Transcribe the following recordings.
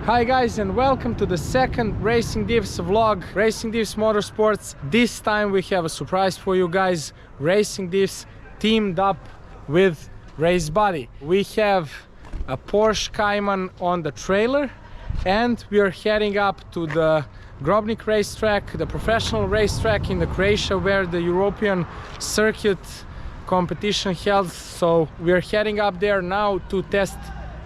Hi guys, and welcome to the second RacingDiffs vlog, RacingDiffs Motorsports. This time we have a surprise for you guys. RacingDiffs teamed up with Race Buddy. We have a Porsche Cayman on the trailer and we are heading up to the Grobnik racetrack, the professional racetrack in Croatia where the European circuit competition held. So we are heading up there now to test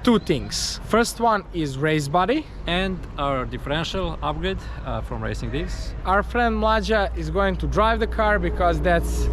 two things. First one is Race Buddy and our differential upgrade from RacingDiffs. Our friend Mlađa is going to drive the car because that's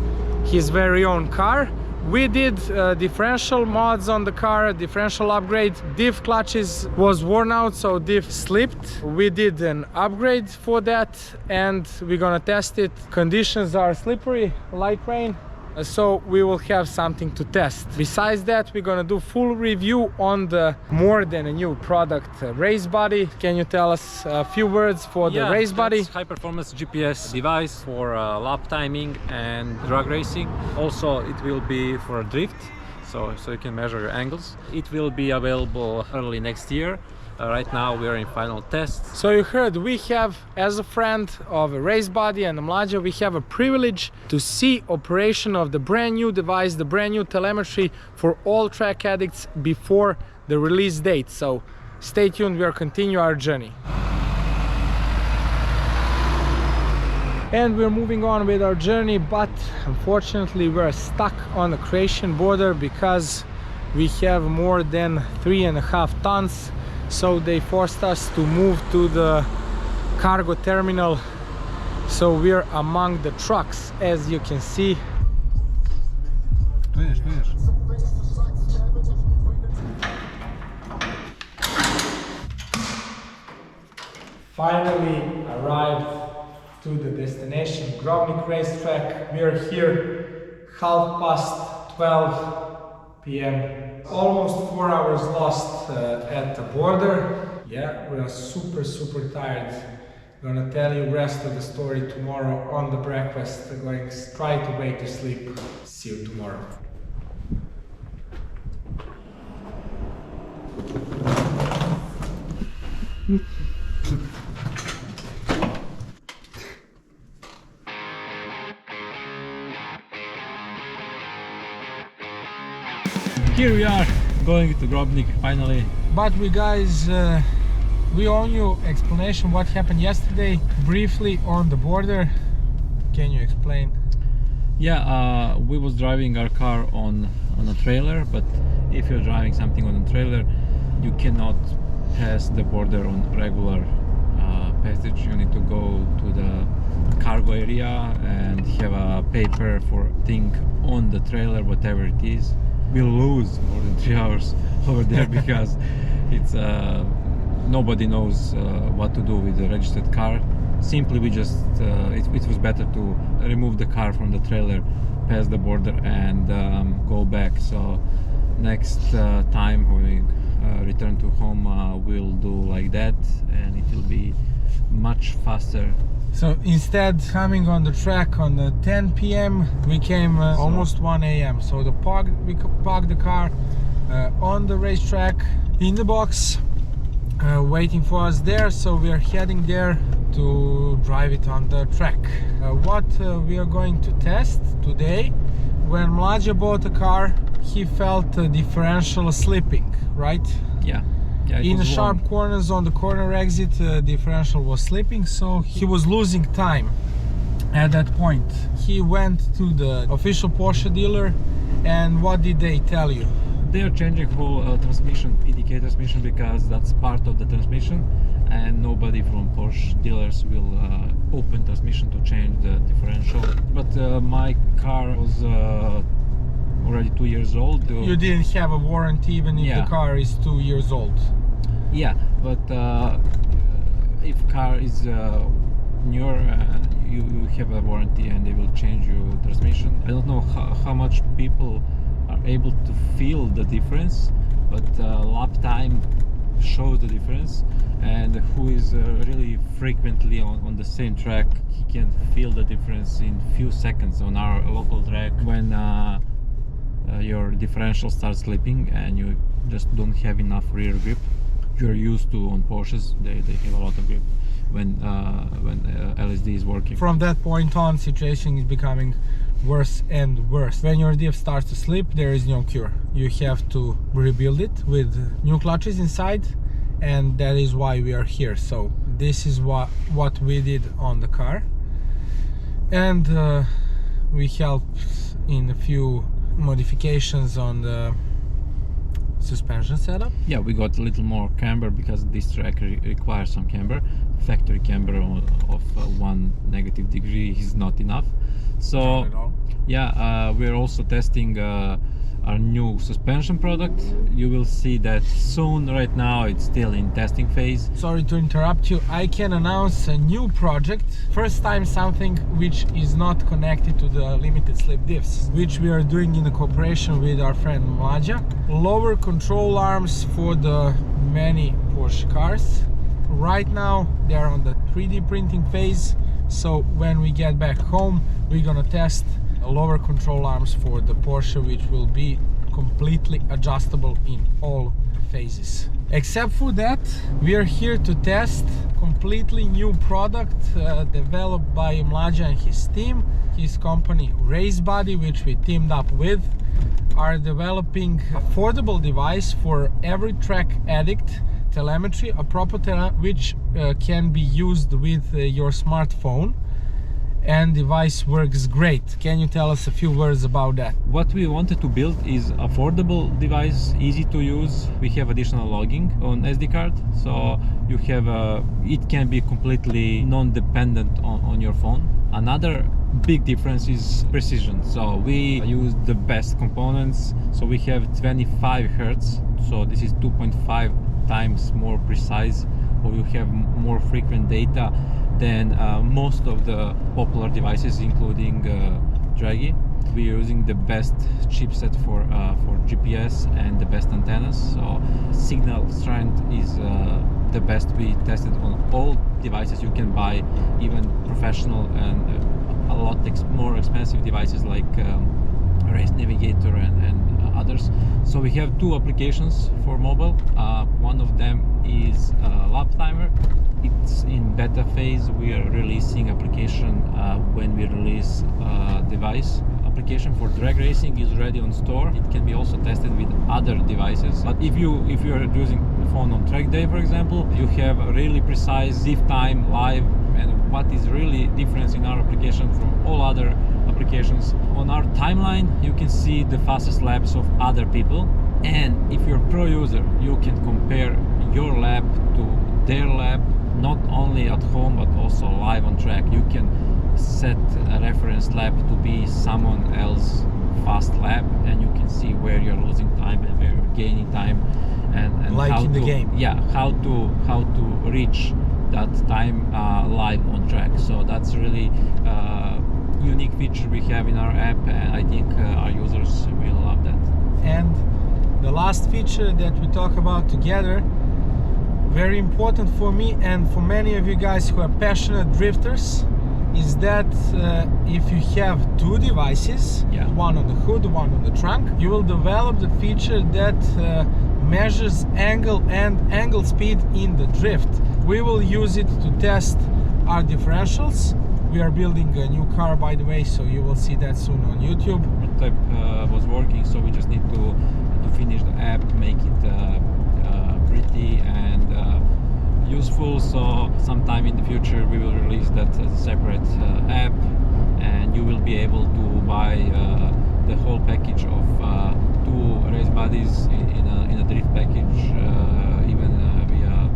his very own car. We did differential mods on the car, differential upgrade. Diff clutches was worn out, so diff slipped. We did an upgrade for that and we're gonna test it. Conditions are slippery, light rain, so we will have something to test. Besides that, we're gonna do full review on the more than a new product, Race Buddy. Can you tell us a few words for the Race Buddy? High performance GPS device for lap timing and drag racing. Also it will be for drift, so you can measure your angles. It will be available early next year. Right now we are in final tests. So you heard, we have, as a friend of Race Buddy and Mlađa, we have a privilege to see operation of the brand new device, the brand new telemetry for all track addicts before the release date. So stay tuned, we are continue our journey. And we're moving on with our journey, but unfortunately we're stuck on the Croatian border because we have more than 3.5 tons. So they forced us to move to the cargo terminal, so we're among the trucks, as you can see. Finally arrived to the destination, Grobnik racetrack. We are here 12:30 p.m. Almost 4 hours lost at the border. Yeah, we are super tired. I'm gonna tell you rest of the story tomorrow on the breakfast. I'm going straight away to sleep. See you tomorrow. Here we are, going to Grobnik finally. But we guys, we owe you explanation what happened yesterday, briefly on the border. Can you explain? Yeah, we was driving our car on a trailer, but if you're driving something on a trailer, you cannot pass the border on regular passage. You need to go to the cargo area and have a paper for thing on the trailer, whatever it is. We'll lose more than 3 hours over there because it's nobody knows what to do with the registered car. Simply we just it was better to remove the car from the trailer, pass the border and go back. So next time when we return to home, we'll do like that and it will be much faster. So instead coming on the track on the 10 p.m. we came almost 1 a.m. So we parked the car on the racetrack in the box, waiting for us there. So we are heading there to drive it on the track. What we are going to test today, when Mlađa bought the car, he felt the differential slipping, right? Yeah. In the sharp corners on the corner exit, differential was slipping, so he was losing time at that point. He went to the official Porsche dealer, and what did they tell you? They are changing whole transmission, PDK transmission, because that's part of the transmission, and nobody from Porsche dealers will open transmission to change the differential. But my car was already 2 years old. You didn't have a warranty even if the car is 2 years old? Yeah, but if car is newer, you have a warranty and they will change your transmission. I don't know how much people are able to feel the difference, but lap time shows the difference, and who is really frequently on the same track, he can feel the difference in few seconds on our local track when your differential starts slipping and you just don't have enough rear grip. you're used to on Porsches. They have a lot of grip when LSD is working. From that point on, situation is becoming worse and worse. When your diff starts to slip, there is no cure. You have to rebuild it with new clutches inside, and that is why we are here. So this is what we did on the car, and we helped in a few modifications on the suspension setup. Yeah, we got a little more camber because this track requires some camber. Factory camber of 1 negative degree is not enough. So Not at all. yeah, we're also testing our new suspension product. You will see that soon. Right now it's still in testing phase. Sorry to interrupt you. I can announce a new project. First time something which is not connected to the limited slip diffs, which we are doing in a cooperation with our friend Mlađa. Lower control arms for the many Porsche cars. Right now they are on the 3D printing phase. So when we get back home, we're gonna test lower control arms for the Porsche, which will be completely adjustable in all phases. Except for that, we are here to test completely new product developed by Mlađa and his team. His company RaceBody, which we teamed up with, are developing affordable device for every track addict. Telemetry, a proper which can be used with your smartphone, and device works great. Can you tell us a few words about that? What we wanted to build is affordable device, easy to use. We have additional logging on SD card, so you have it can be completely non-dependent on your phone. Another big difference is precision. So we use the best components. So we have 25 Hertz. So this is 2.5 times more precise, or you have more frequent data than most of the popular devices, including Draghi. We're using the best chipset for GPS and the best antennas. So signal strength is the best. We tested on all devices you can buy, even professional and a lot more expensive devices like Race Navigator and others. So we have two applications for mobile. One of them is lap timer. It's in beta phase. We are releasing application when we release device. Application for drag racing is already on store. It can be also tested with other devices. But if you are using the phone on track day, for example, you have a really precise diff time live. And what is really different in our application from all other applications, on our timeline you can see the fastest laps of other people, and if you're a pro user, you can compare your lap to their lap, not only at home but also live on track. You can set a reference lap to be someone else's fast lap, and you can see where you're losing time and where you're gaining time, and like how in the to, game. yeah, how to reach that time live on track. So that's really unique feature we have in our app, and I think our users will love that. And the last feature that we talk about together, very important for me and for many of you guys who are passionate drifters, is that if you have two devices, Yeah. one on the hood, one on the trunk, you will develop the feature that measures angle and angle speed in the drift. We will use it to test our differentials. We are building a new car, by the way, so you will see that soon on YouTube. Prototype was working, so we just need to finish the app, make it pretty and useful. So sometime in the future we will release that as a separate app, and you will be able to buy the whole package of two race bodies in a drift package, even via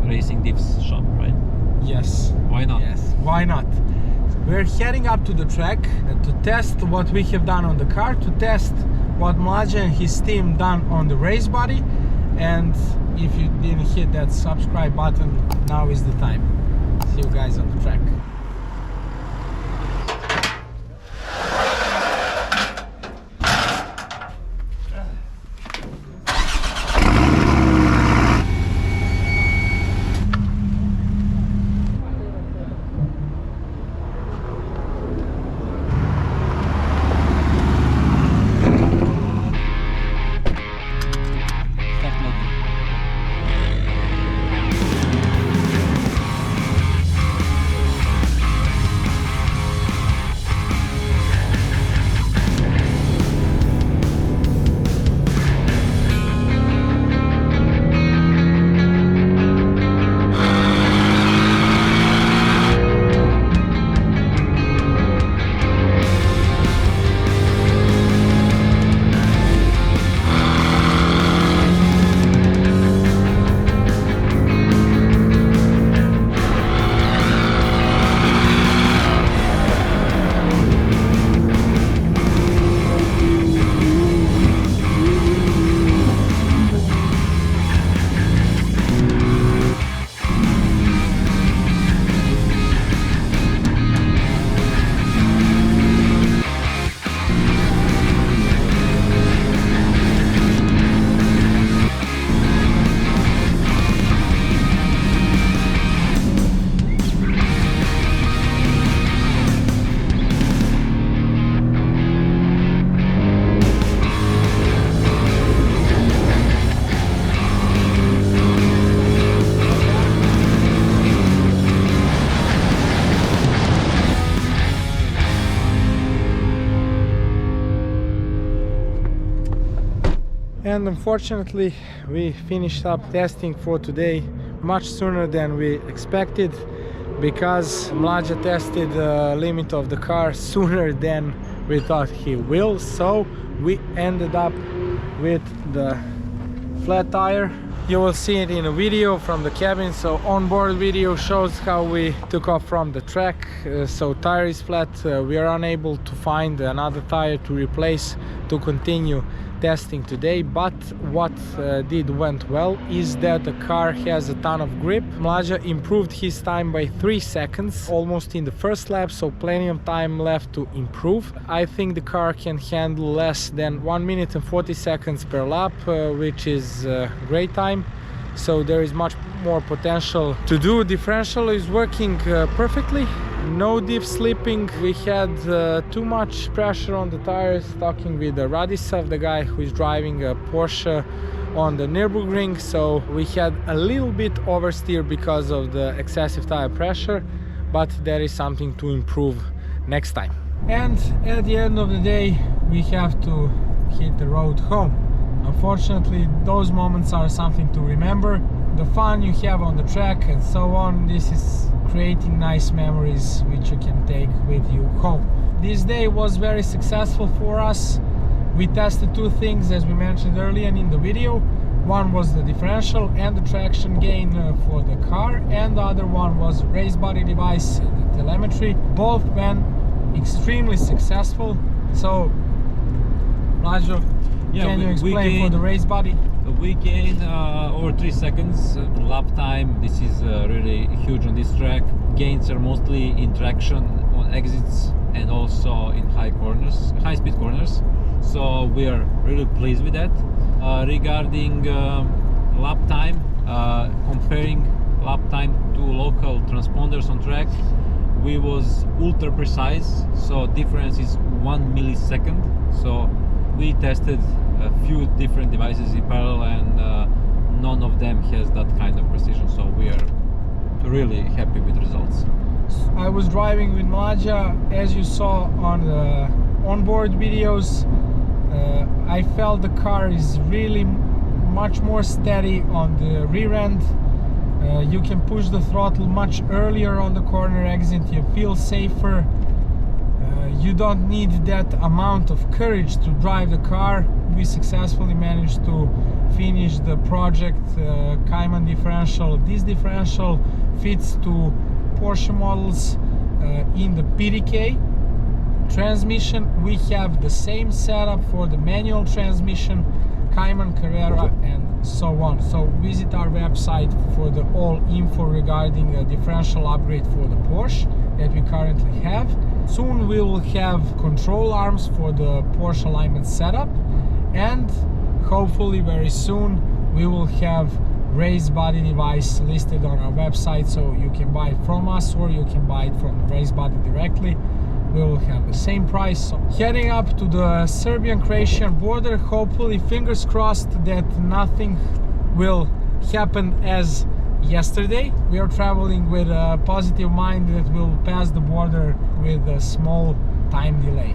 RacingDiffs shop, right? Yes. Why not? Yes. Why not? We're heading up to the track to test what we have done on the car, to test what Mlađa and his team done on the race body. And if you didn't hit that subscribe button, now is the time. See you guys on the track. And unfortunately we finished up testing for today much sooner than we expected, because Mlađa tested the limit of the car sooner than we thought he will. So we ended up with the flat tire. You will see it in a video from the cabin. So onboard video shows how we took off from the track. So tire is flat. We are unable to find another tire to replace to continue testing today, but what went well is that the car has a ton of grip. Mlađa improved his time by 3 seconds almost in the first lap, so plenty of time left to improve. I think the car can handle less than 1 minute and 40 seconds per lap, which is a great time, so there is much more potential to do. Differential is working perfectly. No deep slipping. We had too much pressure on the tires, talking with Radisav, the guy who is driving a Porsche on the Nürburgring, so we had a little bit oversteer because of the excessive tire pressure, but there is something to improve next time. And at the end of the day we have to hit the road home. Unfortunately, those moments are something to remember. The fun you have on the track and so on, this is creating nice memories which you can take with you home. This day was very successful for us. We tested two things, as we mentioned earlier in the video. One was the differential and the traction gain for the car, and the other one was race body device, the telemetry. Both went extremely successful. So Mlađa, can you explain for the race body? We gain over 3 seconds lap time. This is really huge on this track. Gains are mostly in traction on exits and also in high speed corners, so we are really pleased with that. Regarding lap time, comparing lap time to local transponders on track, we was ultra precise, so difference is 1 millisecond. So we tested a few different devices in parallel, and none of them has that kind of precision, so we are really happy with the results. I was driving with Mlađa, as you saw on the onboard videos. I felt the car is really much more steady on the rear end. You can push the throttle much earlier on the corner exit, you feel safer. You don't need that amount of courage to drive the car. We successfully managed to finish the project Cayman differential. This differential fits to Porsche models in the PDK transmission. We have the same setup for the manual transmission, Cayman, Carrera and so on. So visit our website for the all info regarding a differential upgrade for the Porsche that we currently have. Soon we will have control arms for the Porsche alignment setup, and hopefully very soon we will have race body device listed on our website, so you can buy it from us or you can buy it from the race body directly. We will have the same price. So heading up to the Serbian-Croatian border, hopefully, fingers crossed, that nothing will happen as yesterday. We are traveling with a positive mind that we'll pass the border with a small time delay.